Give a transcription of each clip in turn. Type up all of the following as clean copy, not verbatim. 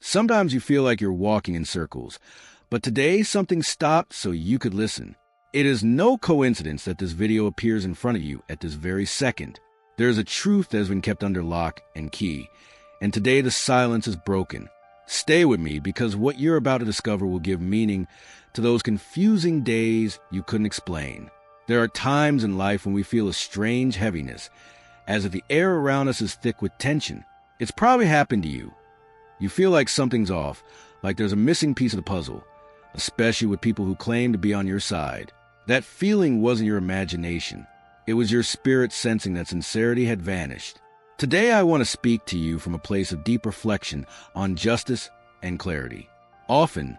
Sometimes you feel like you're walking in circles, but today something stopped so you could listen. It is no coincidence that this video appears in front of you at this very second. There is a truth that has been kept under lock and key, and today the silence is broken. Stay with me, because what you're about to discover will give meaning to those confusing days you couldn't explain. There are times in life when we feel a strange heaviness, as if the air around us is thick with tension. It's probably happened to you. You feel like something's off, like there's a missing piece of the puzzle, especially with people who claim to be on your side. That feeling wasn't your imagination. It was your spirit sensing that sincerity had vanished. Today I want to speak to you from a place of deep reflection on justice and clarity. Often,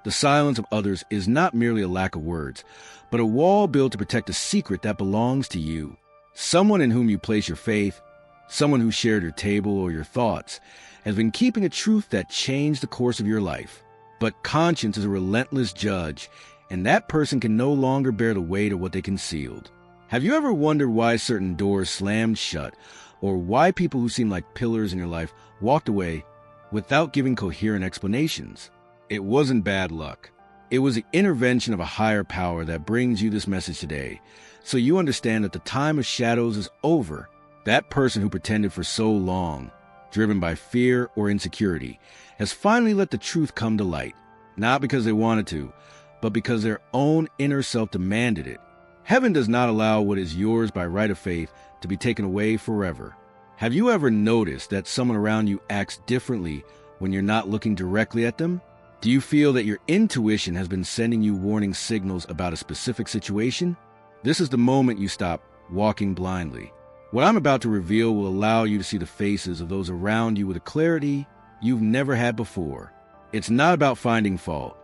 the silence of others is not merely a lack of words, but a wall built to protect a secret that belongs to you. Someone in whom you place your faith, someone who shared your table or your thoughts, has been keeping a truth that changed the course of your life. But conscience is a relentless judge, and that person can no longer bear the weight of what they concealed. Have you ever wondered why certain doors slammed shut, or why people who seemed like pillars in your life walked away without giving coherent explanations? It wasn't bad luck. It was the intervention of a higher power that brings you this message today, so you understand that the time of shadows is over. That person who pretended for so long, driven by fear or insecurity, has finally let the truth come to light, not because they wanted to, but because their own inner self demanded it. Heaven does not allow what is yours by right of faith to be taken away forever. Have you ever noticed that someone around you acts differently when you're not looking directly at them? Do you feel that your intuition has been sending you warning signals about a specific situation? This is the moment you stop walking blindly. What I'm about to reveal will allow you to see the faces of those around you with a clarity you've never had before. It's not about finding fault,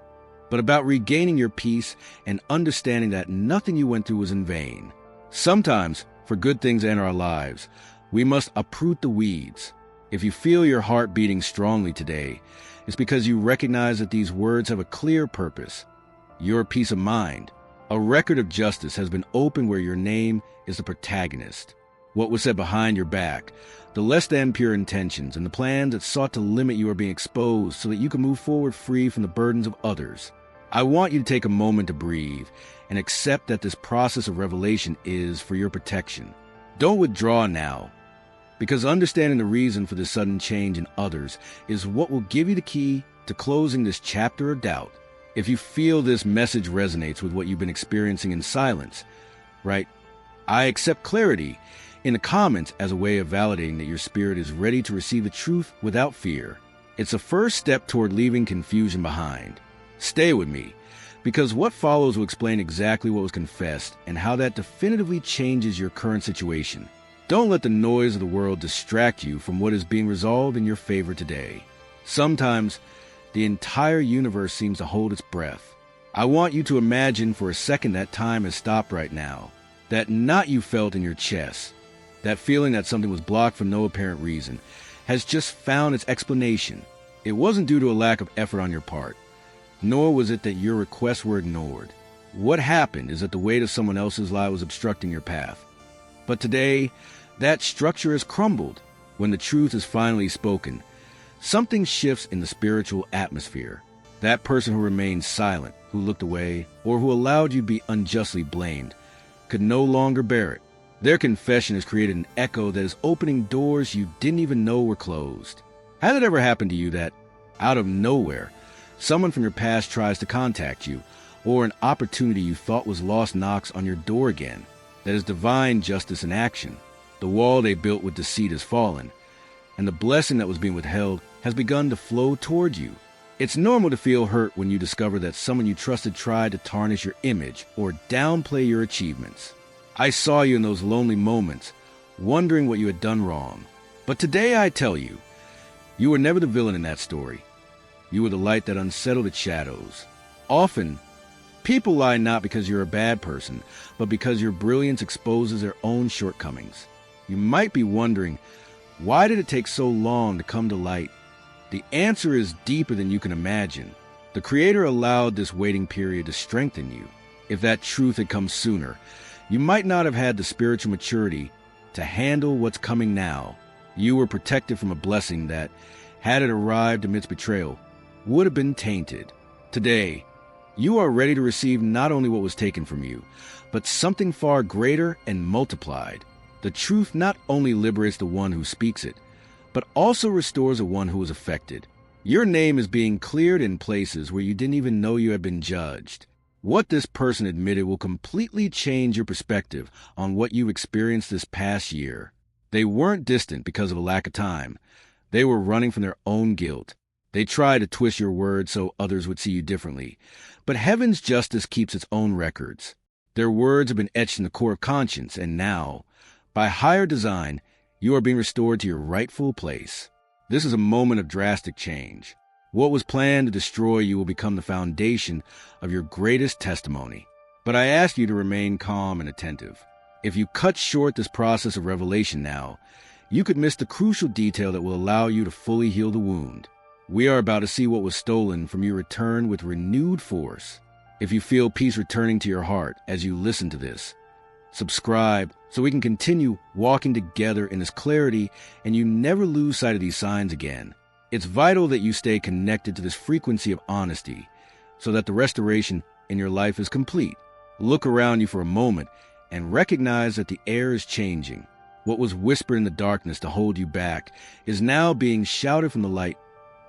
but about regaining your peace and understanding that nothing you went through was in vain. Sometimes, for good things to enter our lives, we must uproot the weeds. If you feel your heart beating strongly today, it's because you recognize that these words have a clear purpose: your peace of mind. A record of justice has been opened where your name is the protagonist. What was said behind your back, the less than pure intentions, and the plans that sought to limit you are being exposed so that you can move forward free from the burdens of others. I want you to take a moment to breathe and accept that this process of revelation is for your protection. Don't withdraw now, because understanding the reason for this sudden change in others is what will give you the key to closing this chapter of doubt. If you feel this message resonates with what you've been experiencing in silence, write, "I accept clarity," in the comments as a way of validating that your spirit is ready to receive the truth without fear. It's a first step toward leaving confusion behind. Stay with me, because what follows will explain exactly what was confessed and how that definitively changes your current situation. Don't let the noise of the world distract you from what is being resolved in your favor today. Sometimes, the entire universe seems to hold its breath. I want you to imagine for a second that time has stopped right now. That knot you felt in your chest, that feeling that something was blocked for no apparent reason, has just found its explanation. It wasn't due to a lack of effort on your part, nor was it that your requests were ignored. What happened is that the weight of someone else's lie was obstructing your path. But today, that structure has crumbled. When the truth is finally spoken, something shifts in the spiritual atmosphere. That person who remained silent, who looked away, or who allowed you to be unjustly blamed, could no longer bear it. Their confession has created an echo that is opening doors you didn't even know were closed. Has it ever happened to you that, out of nowhere, someone from your past tries to contact you, or an opportunity you thought was lost knocks on your door again? That is divine justice in action. The wall they built with deceit has fallen, and the blessing that was being withheld has begun to flow toward you. It's normal to feel hurt when you discover that someone you trusted tried to tarnish your image or downplay your achievements. I saw you in those lonely moments, wondering what you had done wrong. But today I tell you, you were never the villain in that story. You were the light that unsettled its shadows. Often, people lie not because you're a bad person, but because your brilliance exposes their own shortcomings. You might be wondering, why did it take so long to come to light? The answer is deeper than you can imagine. The Creator allowed this waiting period to strengthen you. If that truth had come sooner, you might not have had the spiritual maturity to handle what's coming now. You were protected from a blessing that, had it arrived amidst betrayal, would have been tainted. Today, you are ready to receive not only what was taken from you, but something far greater and multiplied. The truth not only liberates the one who speaks it, but also restores the one who was affected. Your name is being cleared in places where you didn't even know you had been judged. What this person admitted will completely change your perspective on what you've experienced this past year. They weren't distant because of a lack of time. They were running from their own guilt. They tried to twist your words so others would see you differently. But heaven's justice keeps its own records. Their words have been etched in the core of conscience, and now, by higher design, you are being restored to your rightful place. This is a moment of drastic change. What was planned to destroy you will become the foundation of your greatest testimony. But I ask you to remain calm and attentive. If you cut short this process of revelation now, you could miss the crucial detail that will allow you to fully heal the wound. We are about to see what was stolen from you return with renewed force. If you feel peace returning to your heart as you listen to this, subscribe so we can continue walking together in this clarity and you never lose sight of these signs again. It's vital that you stay connected to this frequency of honesty so that the restoration in your life is complete. Look around you for a moment and recognize that the air is changing. What was whispered in the darkness to hold you back is now being shouted from the light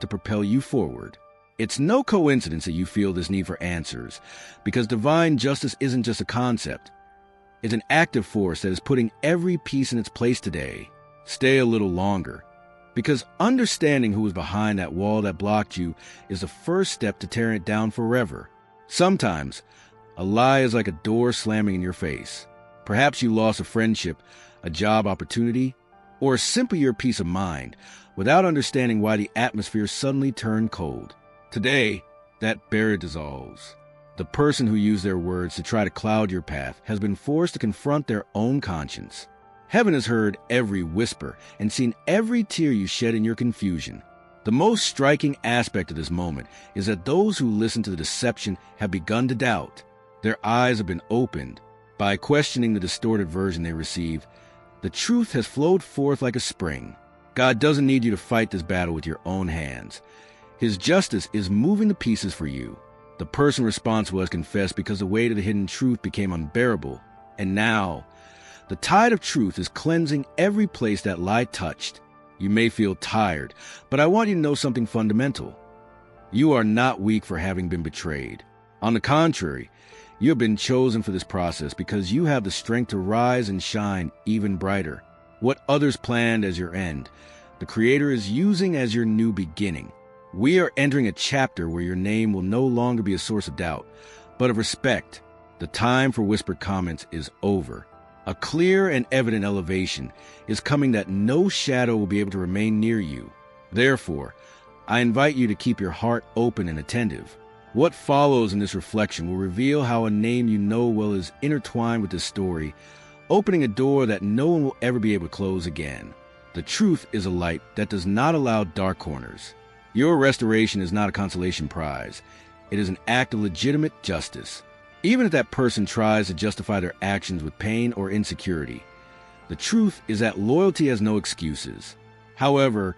to propel you forward. It's no coincidence that you feel this need for answers, because divine justice isn't just a concept. It's an active force that is putting every piece in its place today. Stay a little longer, because understanding who was behind that wall that blocked you is the first step to tearing it down forever. Sometimes, a lie is like a door slamming in your face. Perhaps you lost a friendship, a job opportunity, or simply your peace of mind, without understanding why the atmosphere suddenly turned cold. Today, that barrier dissolves. The person who used their words to try to cloud your path has been forced to confront their own conscience. Heaven has heard every whisper and seen every tear you shed in your confusion. The most striking aspect of this moment is that those who listen to the deception have begun to doubt. Their eyes have been opened. By questioning the distorted version they receive, the truth has flowed forth like a spring. God doesn't need you to fight this battle with your own hands. His justice is moving the pieces for you. The person responsible has confessed because the weight of the hidden truth became unbearable. And now, the tide of truth is cleansing every place that lie touched. You may feel tired, but I want you to know something fundamental. You are not weak for having been betrayed. On the contrary, you have been chosen for this process because you have the strength to rise and shine even brighter. What others planned as your end, the Creator is using as your new beginning. We are entering a chapter where your name will no longer be a source of doubt, but of respect. The time for whispered comments is over. A clear and evident elevation is coming that no shadow will be able to remain near you. Therefore, I invite you to keep your heart open and attentive. What follows in this reflection will reveal how a name you know well is intertwined with this story, opening a door that no one will ever be able to close again. The truth is a light that does not allow dark corners. Your restoration is not a consolation prize. It is an act of legitimate justice. Even if that person tries to justify their actions with pain or insecurity, the truth is that loyalty has no excuses. However,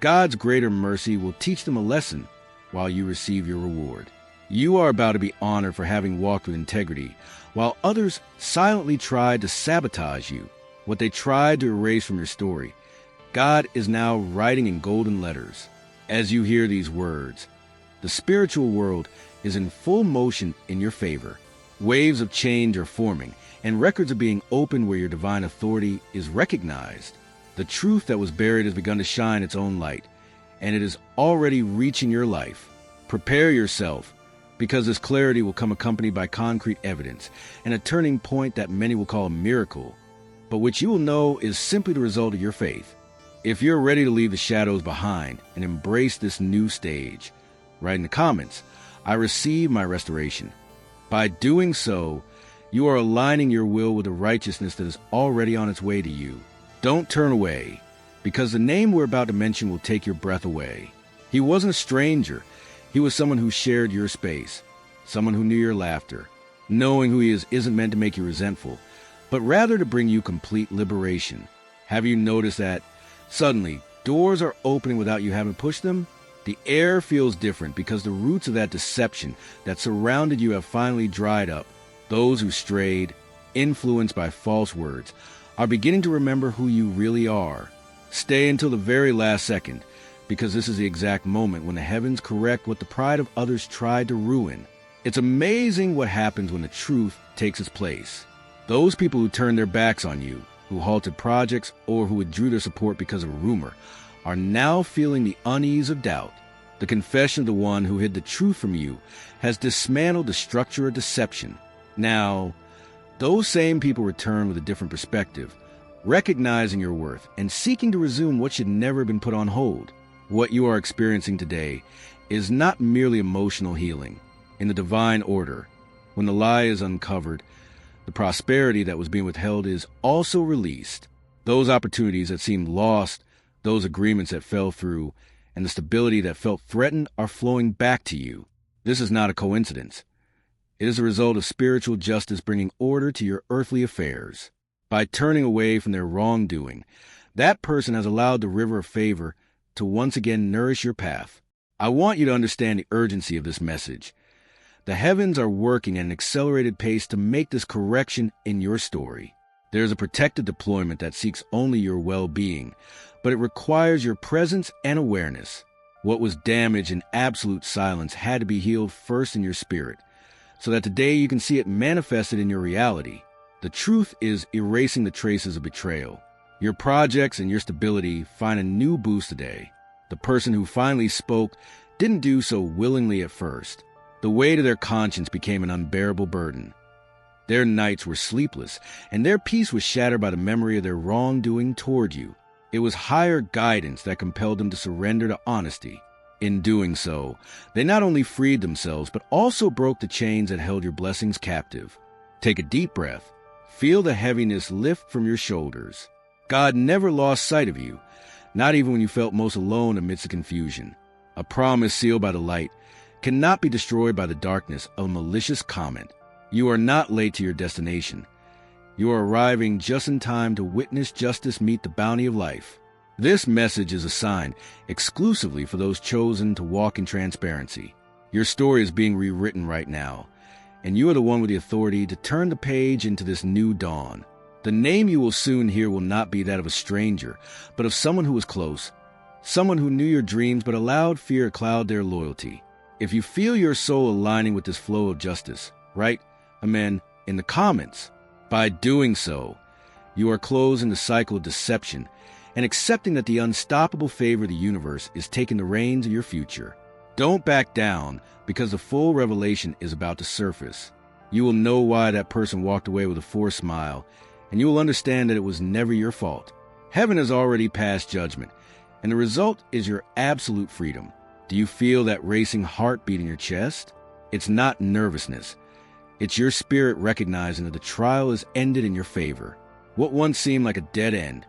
God's greater mercy will teach them a lesson while you receive your reward. You are about to be honored for having walked with integrity, while others silently tried to sabotage you. What they tried to erase from your story, God is now writing in golden letters. As you hear these words, the spiritual world is in full motion in your favor. Waves of change are forming, and records are being opened where your divine authority is recognized. The truth that was buried has begun to shine its own light, and it is already reaching your life. Prepare yourself, because this clarity will come accompanied by concrete evidence and a turning point that many will call a miracle, but which you will know is simply the result of your faith. If you're ready to leave the shadows behind and embrace this new stage, write in the comments, "I receive my restoration." By doing so, you are aligning your will with the righteousness that is already on its way to you. Don't turn away, because the name we're about to mention will take your breath away. He wasn't a stranger. He was someone who shared your space, someone who knew your laughter. Knowing who he is isn't meant to make you resentful, but rather to bring you complete liberation. Have you noticed that suddenly doors are opening without you having pushed them, the air feels different because the roots of that deception that surrounded you have finally dried up. Those who strayed, influenced by false words, are beginning to remember who you really are. Stay until the very last second, because this is the exact moment when the heavens correct what the pride of others tried to ruin. It's amazing what happens when the truth takes its place. Those people who turned their backs on you, who halted projects, or who withdrew their support because of a rumor, are now feeling the unease of doubt. The confession of the one who hid the truth from you has dismantled the structure of deception. Now, those same people return with a different perspective, recognizing your worth and seeking to resume what should never have been put on hold. What you are experiencing today is not merely emotional healing. In the divine order, when the lie is uncovered, the prosperity that was being withheld is also released. Those opportunities that seemed lost, those agreements that fell through, and the stability that felt threatened are flowing back to you. This is not a coincidence. It is a result of spiritual justice bringing order to your earthly affairs. By turning away from their wrongdoing, that person has allowed the river of favor to once again nourish your path. I want you to understand the urgency of this message. The heavens are working at an accelerated pace to make this correction in your story. There is a protected deployment that seeks only your well-being, but it requires your presence and awareness. What was damaged in absolute silence had to be healed first in your spirit, so that today you can see it manifested in your reality. The truth is erasing the traces of betrayal. Your projects and your stability find a new boost today. The person who finally spoke didn't do so willingly at first. The weight of their conscience became an unbearable burden. Their nights were sleepless, and their peace was shattered by the memory of their wrongdoing toward you. It was higher guidance that compelled them to surrender to honesty. In doing so, they not only freed themselves, but also broke the chains that held your blessings captive. Take a deep breath. Feel the heaviness lift from your shoulders. God never lost sight of you, not even when you felt most alone amidst the confusion. A promise sealed by the light cannot be destroyed by the darkness of a malicious comment. You are not late to your destination. You are arriving just in time to witness justice meet the bounty of life. This message is a sign exclusively for those chosen to walk in transparency. Your story is being rewritten right now, and you are the one with the authority to turn the page into this new dawn. The name you will soon hear will not be that of a stranger, but of someone who was close, someone who knew your dreams but allowed fear to cloud their loyalty. If you feel your soul aligning with this flow of justice, write Amen in the comments. By doing so, you are closing the cycle of deception and accepting that the unstoppable favor of the universe is taking the reins of your future. Don't back down, because the full revelation is about to surface. You will know why that person walked away with a forced smile, and you will understand that it was never your fault. Heaven has already passed judgment, and the result is your absolute freedom. Do you feel that racing heartbeat in your chest? It's not nervousness. It's your spirit recognizing that the trial is ended in your favor. What once seemed like a dead end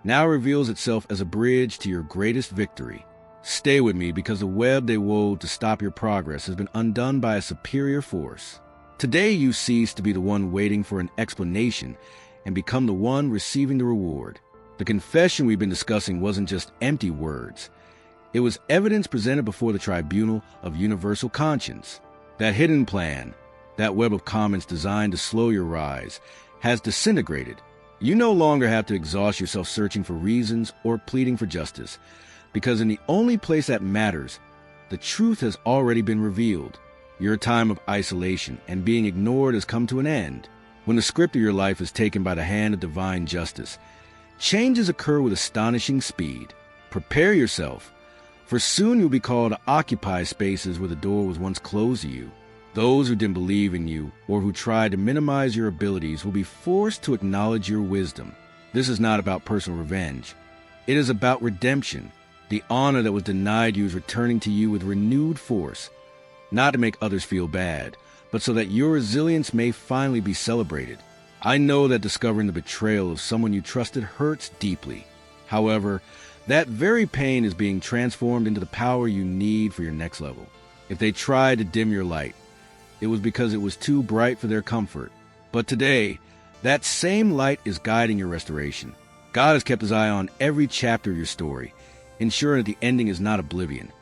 now reveals itself as a bridge to your greatest victory. Stay with me, because the web they wove to stop your progress has been undone by a superior force. Today you cease to be the one waiting for an explanation and become the one receiving the reward. The confession we've been discussing wasn't just empty words. It was evidence presented before the tribunal of universal conscience. That hidden plan, that web of comments designed to slow your rise, has disintegrated. You no longer have to exhaust yourself searching for reasons or pleading for justice, because in the only place that matters, the truth has already been revealed. Your time of isolation and being ignored has come to an end. When the script of your life is taken by the hand of divine justice, changes occur with astonishing speed. Prepare yourself, for soon you'll be called to occupy spaces where the door was once closed to you. Those who didn't believe in you or who tried to minimize your abilities will be forced to acknowledge your wisdom. This is not about personal revenge. It is about redemption. The honor that was denied you is returning to you with renewed force, not to make others feel bad, but so that your resilience may finally be celebrated. I know that discovering the betrayal of someone you trusted hurts deeply. However, that very pain is being transformed into the power you need for your next level. If they tried to dim your light, it was because it was too bright for their comfort. But today, that same light is guiding your restoration. God has kept his eye on every chapter of your story. ensuring that the ending is not oblivion,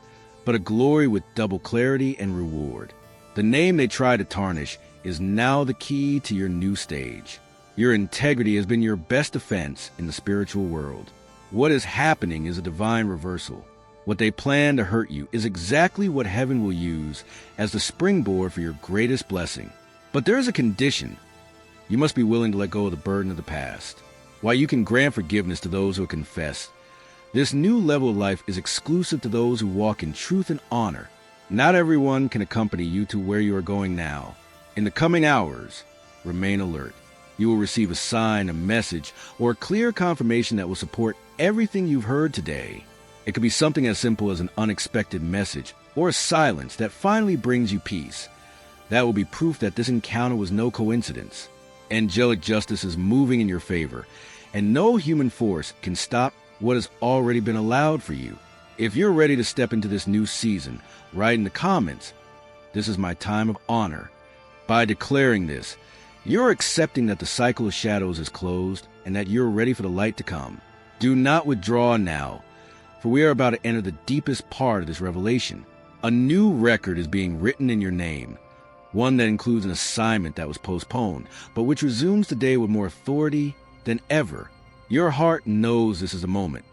but a glory with double clarity and reward. The name they try to tarnish is now the key to your new stage. Your integrity has been your best defense in the spiritual world. What is happening is a divine reversal. What they plan to hurt you is exactly what heaven will use as the springboard for your greatest blessing. But there is a condition. You must be willing to let go of the burden of the past. While you can grant forgiveness to those who confess, this new level of life is exclusive to those who walk in truth and honor. Not everyone can accompany you to where you are going now. In the coming hours, remain alert. You will receive a sign, a message, or a clear confirmation that will support everything you've heard today. It could be something as simple as an unexpected message or a silence that finally brings you peace. That will be proof that this encounter was no coincidence. Angelic justice is moving in your favor, and no human force can stop what has already been allowed for you. If you're ready to step into this new season, write in the comments, "This is my time of honor." By declaring this, you're accepting that the cycle of shadows is closed and that you're ready for the light to come. Do not withdraw now, for we are about to enter the deepest part of this revelation. A new record is being written in your name, one that includes an assignment that was postponed, but which resumes today with more authority than ever. Your heart knows this is a moment.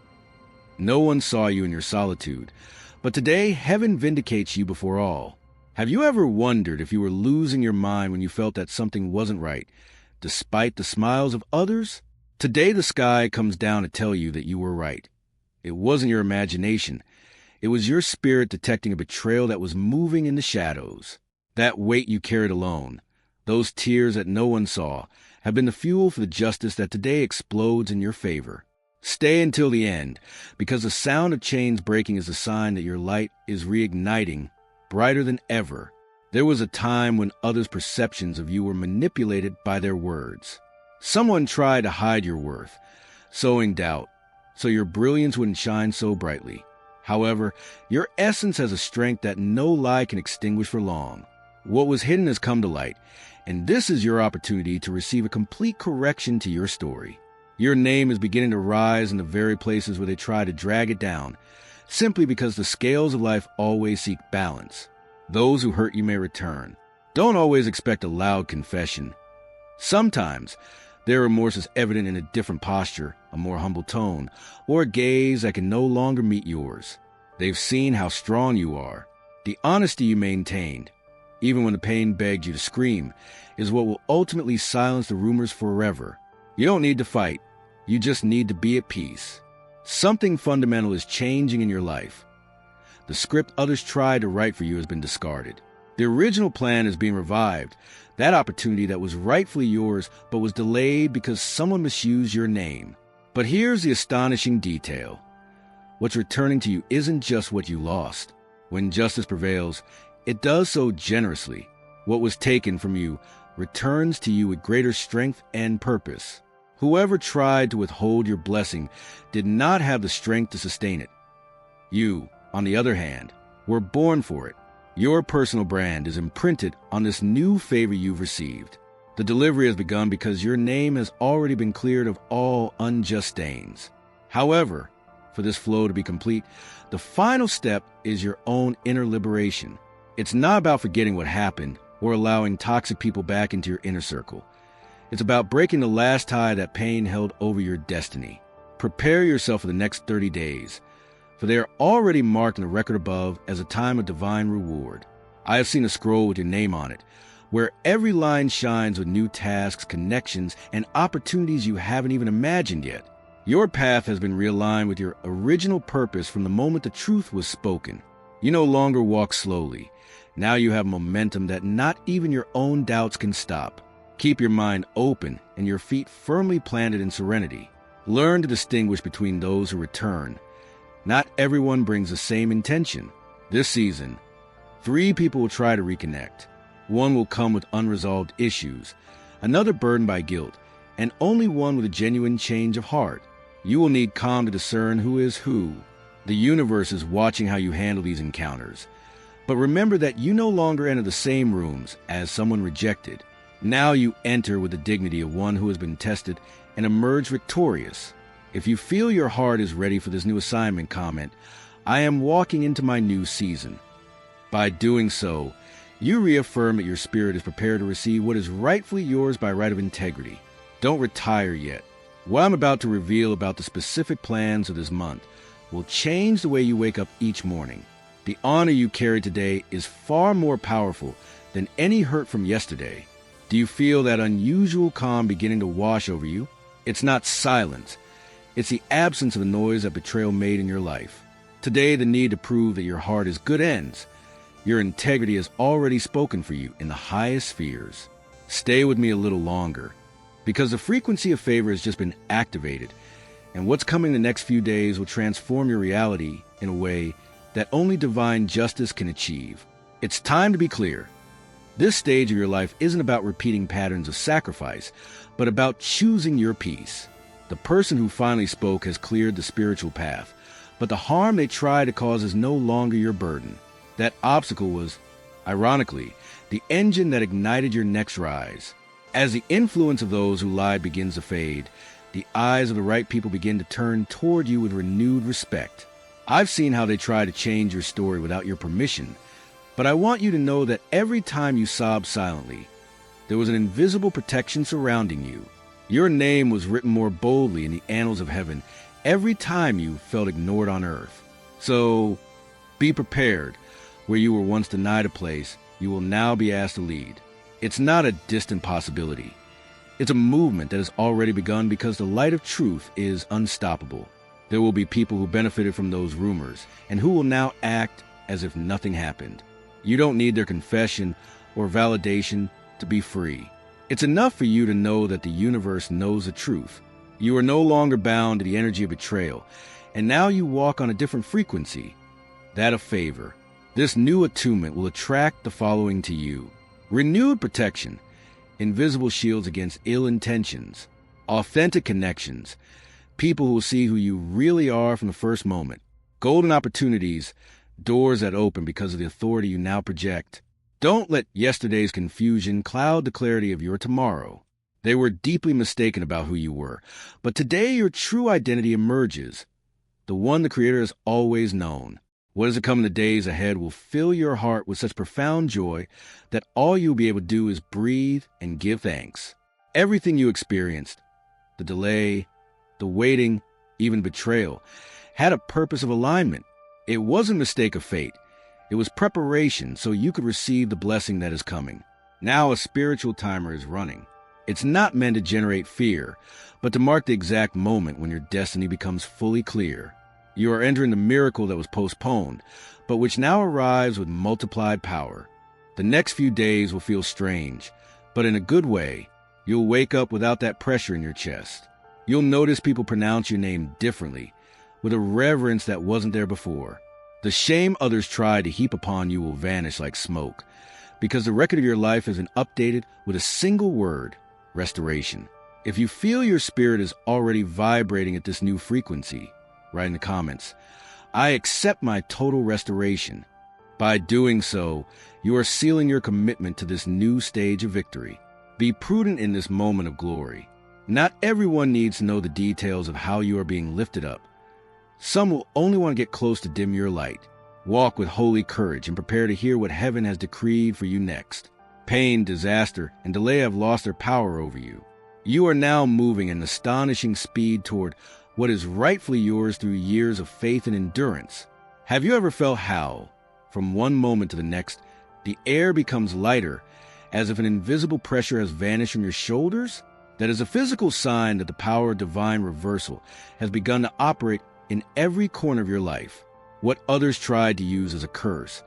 No one saw you in your solitude, but today heaven vindicates you before all. Have you ever wondered if you were losing your mind when you felt that something wasn't right, despite the smiles of others? Today the sky comes down to tell you that you were right. It wasn't your imagination. It was your spirit detecting a betrayal that was moving in the shadows. That weight you carried alone, those tears that no one saw, have been the fuel for the justice that today explodes in your favor. Stay until the end, because the sound of chains breaking is a sign that your light is reigniting, brighter than ever. There was a time when others' perceptions of you were manipulated by their words. Someone tried to hide your worth, sowing doubt, so your brilliance wouldn't shine so brightly. However, your essence has a strength that no lie can extinguish for long. What was hidden has come to light, and this is your opportunity to receive a complete correction to your story. Your name is beginning to rise in the very places where they try to drag it down, simply because the scales of life always seek balance. Those who hurt you may return. Don't always expect a loud confession. Sometimes, their remorse is evident in a different posture, a more humble tone, or a gaze that can no longer meet yours. They've seen how strong you are. The honesty you maintained, even when the pain begged you to scream, is what will ultimately silence the rumors forever. You don't need to fight. You just need to be at peace. Something fundamental is changing in your life. The script others tried to write for you has been discarded. The original plan is being revived. That opportunity that was rightfully yours but was delayed because someone misused your name. But here's the astonishing detail. What's returning to you isn't just what you lost. When justice prevails, it does so generously. What was taken from you returns to you with greater strength and purpose. Whoever tried to withhold your blessing did not have the strength to sustain it. You, on the other hand, were born for it. Your personal brand is imprinted on this new favor you've received. The delivery has begun because your name has already been cleared of all unjust stains. However, for this flow to be complete, the final step is your own inner liberation. It's not about forgetting what happened or allowing toxic people back into your inner circle. It's about breaking the last tie that pain held over your destiny. Prepare yourself for the next 30 days, for they are already marked in the record above as a time of divine reward. I have seen a scroll with your name on it, where every line shines with new tasks, connections, and opportunities you haven't even imagined yet. Your path has been realigned with your original purpose from the moment the truth was spoken. You no longer walk slowly. Now you have momentum that not even your own doubts can stop. Keep your mind open and your feet firmly planted in serenity. Learn to distinguish between those who return. Not everyone brings the same intention. This season, 3 people will try to reconnect. 1 will come with unresolved issues, another burdened by guilt, and only 1 with a genuine change of heart. You will need calm to discern who is who. The universe is watching how you handle these encounters. But remember that you no longer enter the same rooms as someone rejected. Now you enter with the dignity of one who has been tested and emerged victorious. If you feel your heart is ready for this new assignment, comment, "I am walking into my new season." By doing so, you reaffirm that your spirit is prepared to receive what is rightfully yours by right of integrity. Don't retire yet. What I'm about to reveal about the specific plans of this month will change the way you wake up each morning. The honor you carry today is far more powerful than any hurt from yesterday. Do you feel that unusual calm beginning to wash over you? It's not silence. It's the absence of the noise that betrayal made in your life. Today, the need to prove that your heart is good ends. Your integrity has already spoken for you in the highest spheres. Stay with me a little longer, because the frequency of favor has just been activated, and what's coming the next few days will transform your reality in a way that only divine justice can achieve. It's time to be clear. This stage of your life isn't about repeating patterns of sacrifice, but about choosing your peace. The person who finally spoke has cleared the spiritual path, but the harm they tried to cause is no longer your burden. That obstacle was, ironically, the engine that ignited your next rise. As the influence of those who lied begins to fade, the eyes of the right people begin to turn toward you with renewed respect. I've seen how they try to change your story without your permission, but I want you to know that every time you sobbed silently, there was an invisible protection surrounding you. Your name was written more boldly in the annals of heaven every time you felt ignored on earth. So, be prepared. Where you were once denied a place, you will now be asked to lead. It's not a distant possibility. It's a movement that has already begun because the light of truth is unstoppable. There will be people who benefited from those rumors and who will now act as if nothing happened. You don't need their confession or validation to be free. It's enough for you to know that the universe knows the truth. You are no longer bound to the energy of betrayal, and now you walk on a different frequency, that of favor. This new attunement will attract the following to you: renewed protection, invisible shields against ill intentions, authentic connections, people who will see who you really are from the first moment, golden opportunities, doors that open because of the authority you now project. Don't let yesterday's confusion cloud the clarity of your tomorrow. They were deeply mistaken about who you were, but today your true identity emerges, the one the Creator has always known. What is to come in the days ahead will fill your heart with such profound joy that all you'll be able to do is breathe and give thanks. Everything you experienced, the delay, the waiting, even betrayal, had a purpose of alignment. It wasn't a mistake of fate. It was preparation so you could receive the blessing that is coming. Now a spiritual timer is running. It's not meant to generate fear, but to mark the exact moment when your destiny becomes fully clear. You are entering the miracle that was postponed, but which now arrives with multiplied power. The next few days will feel strange, but in a good way. You'll wake up without that pressure in your chest. You'll notice people pronounce your name differently, with a reverence that wasn't there before. The shame others tried to heap upon you will vanish like smoke, because the record of your life has been updated with a single word: restoration. If you feel your spirit is already vibrating at this new frequency, write in the comments, "I accept my total restoration." By doing so, you are sealing your commitment to this new stage of victory. Be prudent in this moment of glory. Not everyone needs to know the details of how you are being lifted up. Some will only want to get close to dim your light. Walk with holy courage and prepare to hear what heaven has decreed for you next. Pain, disaster, and delay have lost their power over you. You are now moving at an astonishing speed toward what is rightfully yours through years of faith and endurance. Have you ever felt how, from one moment to the next, the air becomes lighter, as if an invisible pressure has vanished from your shoulders? That is a physical sign that the power of divine reversal has begun to operate in every corner of your life. What others tried to use as a curse,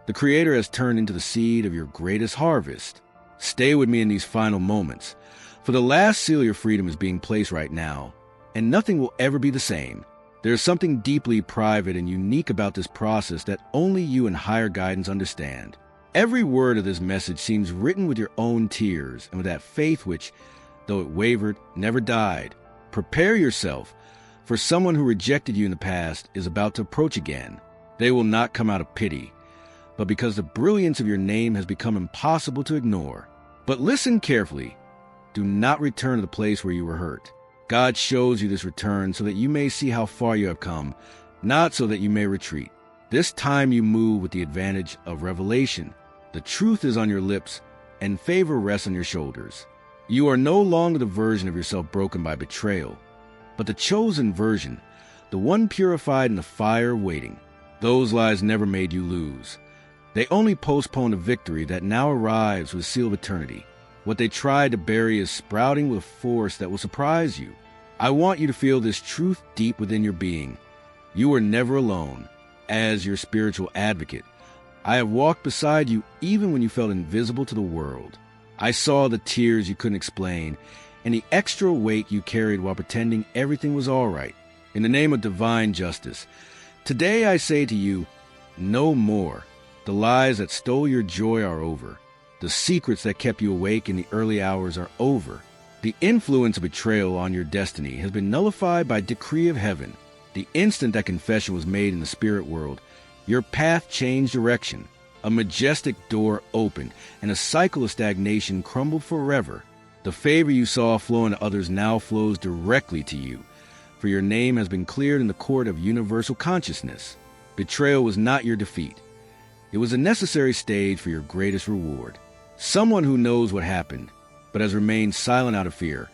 the Creator has turned into the seed of your greatest harvest. Stay with me in these final moments, for the last seal of your freedom is being placed right now, and nothing will ever be the same. There is something deeply private and unique about this process that only you and higher guidance understand. Every word of this message seems written with your own tears and with that faith which, though it wavered, never died. Prepare yourself, for someone who rejected you in the past is about to approach again. They will not come out of pity, but because the brilliance of your name has become impossible to ignore. But listen carefully. Do not return to the place where you were hurt. God shows you this return so that you may see how far you have come, not so that you may retreat. This time you move with the advantage of revelation. The truth is on your lips, and favor rests on your shoulders. You are no longer the version of yourself broken by betrayal, but the chosen version, the one purified in the fire waiting. Those lies never made you lose. They only postponed a victory that now arrives with the seal of eternity. What they tried to bury is sprouting with a force that will surprise you. I want you to feel this truth deep within your being. You are never alone. As your spiritual advocate, I have walked beside you even when you felt invisible to the world. I saw the tears you couldn't explain and the extra weight you carried while pretending everything was all right. In the name of divine justice, today I say to you, no more. The lies that stole your joy are over. The secrets that kept you awake in the early hours are over. The influence of betrayal on your destiny has been nullified by decree of heaven. The instant that confession was made in the spirit world, your path changed direction. A majestic door opened, and a cycle of stagnation crumbled forever. The favor you saw flowing to others now flows directly to you, for your name has been cleared in the court of universal consciousness. Betrayal was not your defeat. It was a necessary stage for your greatest reward. Someone who knows what happened, but has remained silent out of fear,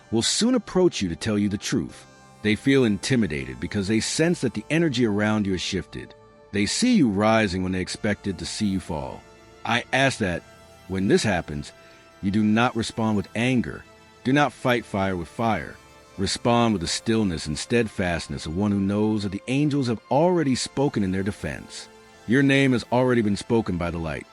will soon approach you to tell you the truth. They feel intimidated because they sense that the energy around you has shifted. They see you rising when they expected to see you fall. I ask that, when this happens, you do not respond with anger. Do not fight fire with fire. Respond with the stillness and steadfastness of one who knows that the angels have already spoken in their defense. Your name has already been spoken by the light.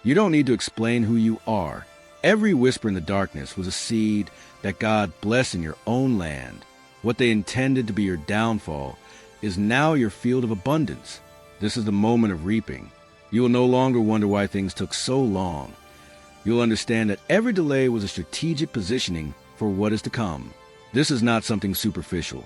You don't need to explain who you are. Every whisper in the darkness was a seed that God blessed in your own land. What they intended to be your downfall is now your field of abundance. This is the moment of reaping. You will no longer wonder why things took so long. You'll understand that every delay was a strategic positioning for what is to come. This is not something superficial.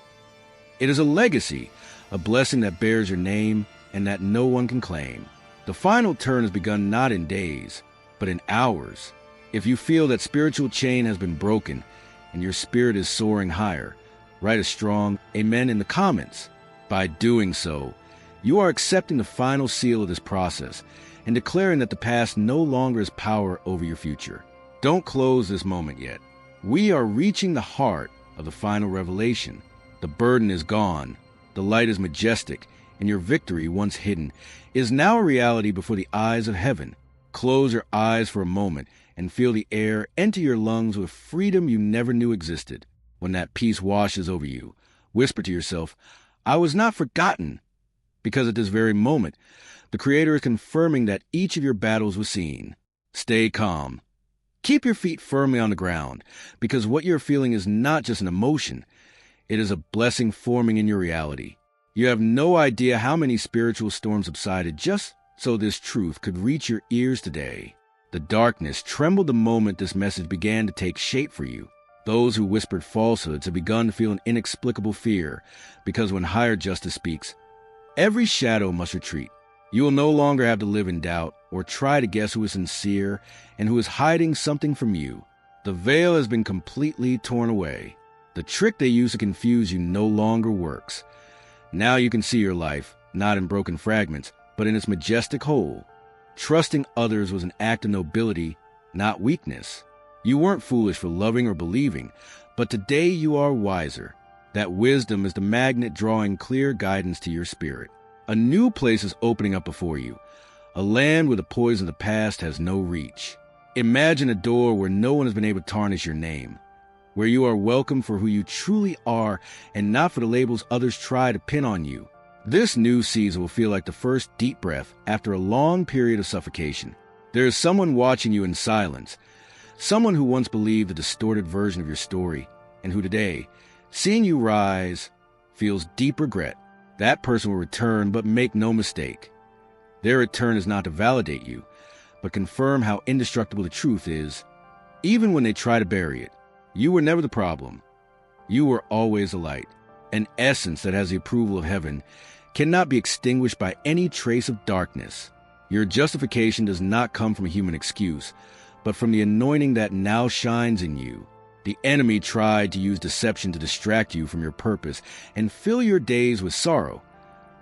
It is a legacy, a blessing that bears your name and that no one can claim. The final turn has begun not in days, but in hours. If you feel that spiritual chain has been broken and your spirit is soaring higher, write a strong amen in the comments. By doing so, you are accepting the final seal of this process and declaring that the past no longer has power over your future. Don't close this moment yet. We are reaching the heart of the final revelation. The burden is gone, the light is majestic, and your victory, once hidden, is now a reality before the eyes of heaven. Close your eyes for a moment and feel the air enter your lungs with freedom you never knew existed. When that peace washes over you, whisper to yourself, I was not forgotten, because at this very moment, the Creator is confirming that each of your battles was seen. Stay calm. Keep your feet firmly on the ground, because what you're feeling is not just an emotion. It is a blessing forming in your reality. You have no idea how many spiritual storms subsided just so this truth could reach your ears today. The darkness trembled the moment this message began to take shape for you. Those who whispered falsehoods have begun to feel an inexplicable fear, because when higher justice speaks, every shadow must retreat. You will no longer have to live in doubt or try to guess who is sincere and who is hiding something from you. The veil has been completely torn away. The trick they used to confuse you no longer works. Now you can see your life, not in broken fragments, but in its majestic whole. Trusting others was an act of nobility, not weakness. You weren't foolish for loving or believing, but today you are wiser. That wisdom is the magnet drawing clear guidance to your spirit. A new place is opening up before you, a land where the poison of the past has no reach. Imagine a door where no one has been able to tarnish your name, where you are welcome for who you truly are and not for the labels others try to pin on you. This new season will feel like the first deep breath after a long period of suffocation. There is someone watching you in silence, someone who once believed a distorted version of your story, and who today, seeing you rise, feels deep regret. That person will return, but make no mistake. Their return is not to validate you, but confirm how indestructible the truth is. Even when they try to bury it, you were never the problem. You were always a light, an essence that has the approval of heaven, cannot be extinguished by any trace of darkness. Your justification does not come from a human excuse, but from the anointing that now shines in you. The enemy tried to use deception to distract you from your purpose and fill your days with sorrow.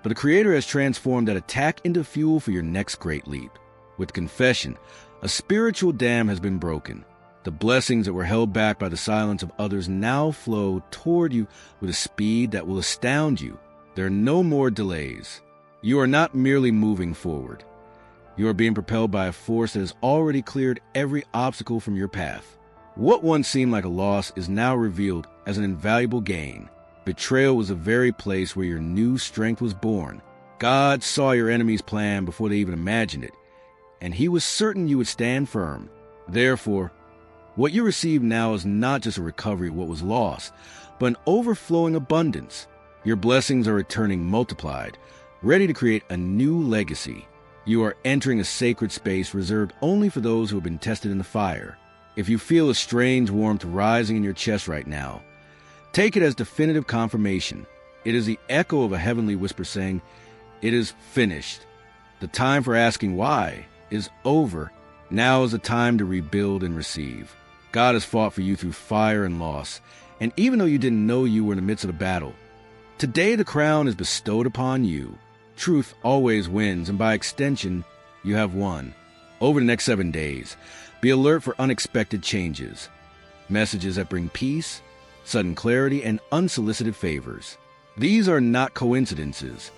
But the Creator has transformed that attack into fuel for your next great leap. With confession, a spiritual dam has been broken. The blessings that were held back by the silence of others now flow toward you with a speed that will astound you. There are no more delays. You are not merely moving forward. You are being propelled by a force that has already cleared every obstacle from your path. What once seemed like a loss is now revealed as an invaluable gain. Betrayal was the very place where your new strength was born. God saw your enemy's plan before they even imagined it, and He was certain you would stand firm. Therefore, what you receive now is not just a recovery of what was lost, but an overflowing abundance. Your blessings are returning multiplied, ready to create a new legacy. You are entering a sacred space reserved only for those who have been tested in the fire. If you feel a strange warmth rising in your chest right now, take it as definitive confirmation. It is the echo of a heavenly whisper saying, "It is finished." The time for asking why is over. Now is the time to rebuild and receive. God has fought for you through fire and loss, and even though you didn't know you were in the midst of the battle, today the crown is bestowed upon you. Truth always wins, and by extension, you have won. Over the next 7 days, be alert for unexpected changes, messages that bring peace, sudden clarity, and unsolicited favors. These are not coincidences.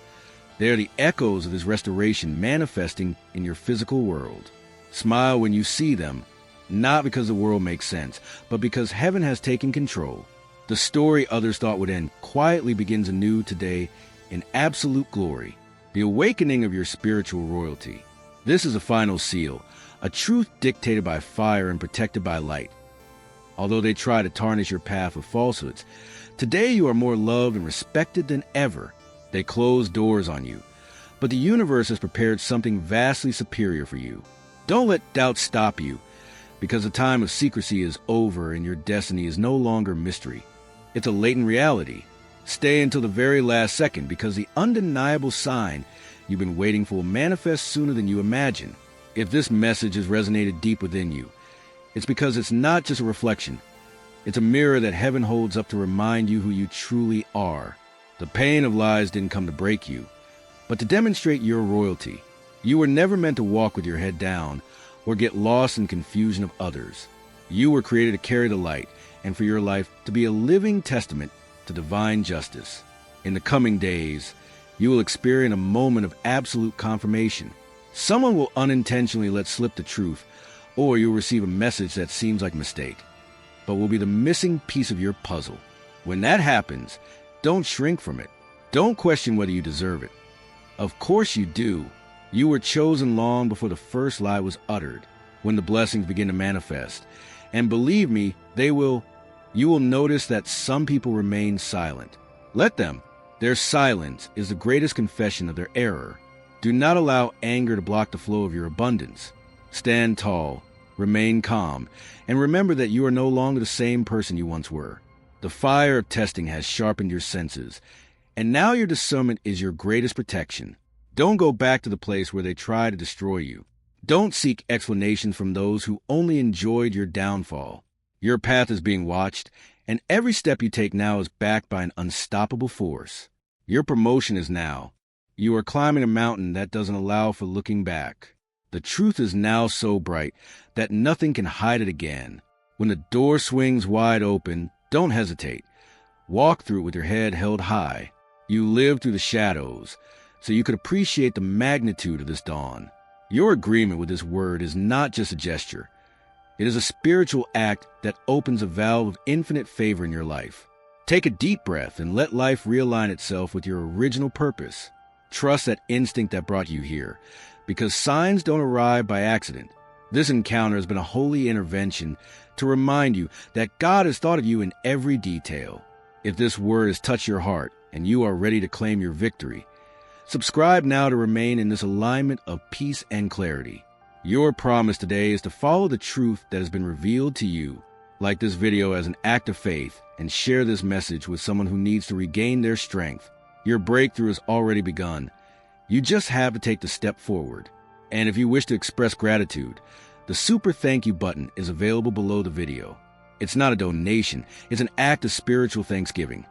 They are the echoes of this restoration manifesting in your physical world. Smile when you see them, not because the world makes sense, but because heaven has taken control. The story others thought would end quietly begins anew today in absolute glory. The awakening of your spiritual royalty. This is a final seal, a truth dictated by fire and protected by light. Although they try to tarnish your path with falsehoods, today you are more loved and respected than ever. They close doors on you, but the universe has prepared something vastly superior for you. Don't let doubt stop you, because the time of secrecy is over and your destiny is no longer mystery. It's a latent reality. Stay until the very last second, because the undeniable sign you've been waiting for will manifest sooner than you imagine. If this message has resonated deep within you, it's because it's not just a reflection. It's a mirror that heaven holds up to remind you who you truly are. The pain of lies didn't come to break you, but to demonstrate your royalty. You were never meant to walk with your head down or get lost in confusion of others. You were created to carry the light and for your life to be a living testament to divine justice. In the coming days, you will experience a moment of absolute confirmation. Someone will unintentionally let slip the truth, or you'll receive a message that seems like a mistake, but will be the missing piece of your puzzle. When that happens, don't shrink from it. Don't question whether you deserve it. Of course you do. You were chosen long before the first lie was uttered, when the blessings begin to manifest. And believe me, they will. You will notice that some people remain silent. Let them. Their silence is the greatest confession of their error. Do not allow anger to block the flow of your abundance. Stand tall, remain calm, and remember that you are no longer the same person you once were. The fire of testing has sharpened your senses, and now your discernment is your greatest protection. Don't go back to the place where they try to destroy you. Don't seek explanations from those who only enjoyed your downfall. Your path is being watched, and every step you take now is backed by an unstoppable force. Your promotion is now. You are climbing a mountain that doesn't allow for looking back. The truth is now so bright that nothing can hide it again. When the door swings wide open, don't hesitate. Walk through it with your head held high. You lived through the shadows, so you could appreciate the magnitude of this dawn. Your agreement with this word is not just a gesture. It is a spiritual act that opens a valve of infinite favor in your life. Take a deep breath and let life realign itself with your original purpose. Trust that instinct that brought you here, because signs don't arrive by accident. This encounter has been a holy intervention to remind you that God has thought of you in every detail. If this word has touched your heart and you are ready to claim your victory, subscribe now to remain in this alignment of peace and clarity. Your promise today is to follow the truth that has been revealed to you. Like this video as an act of faith and share this message with someone who needs to regain their strength. Your breakthrough has already begun. You just have to take the step forward. And if you wish to express gratitude, the super thank you button is available below the video. It's not a donation. It's an act of spiritual thanksgiving.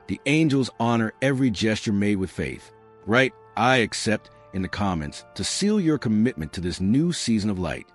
The angels honor every gesture made with faith. Write, "I accept," in the comments to seal your commitment to this new season of light.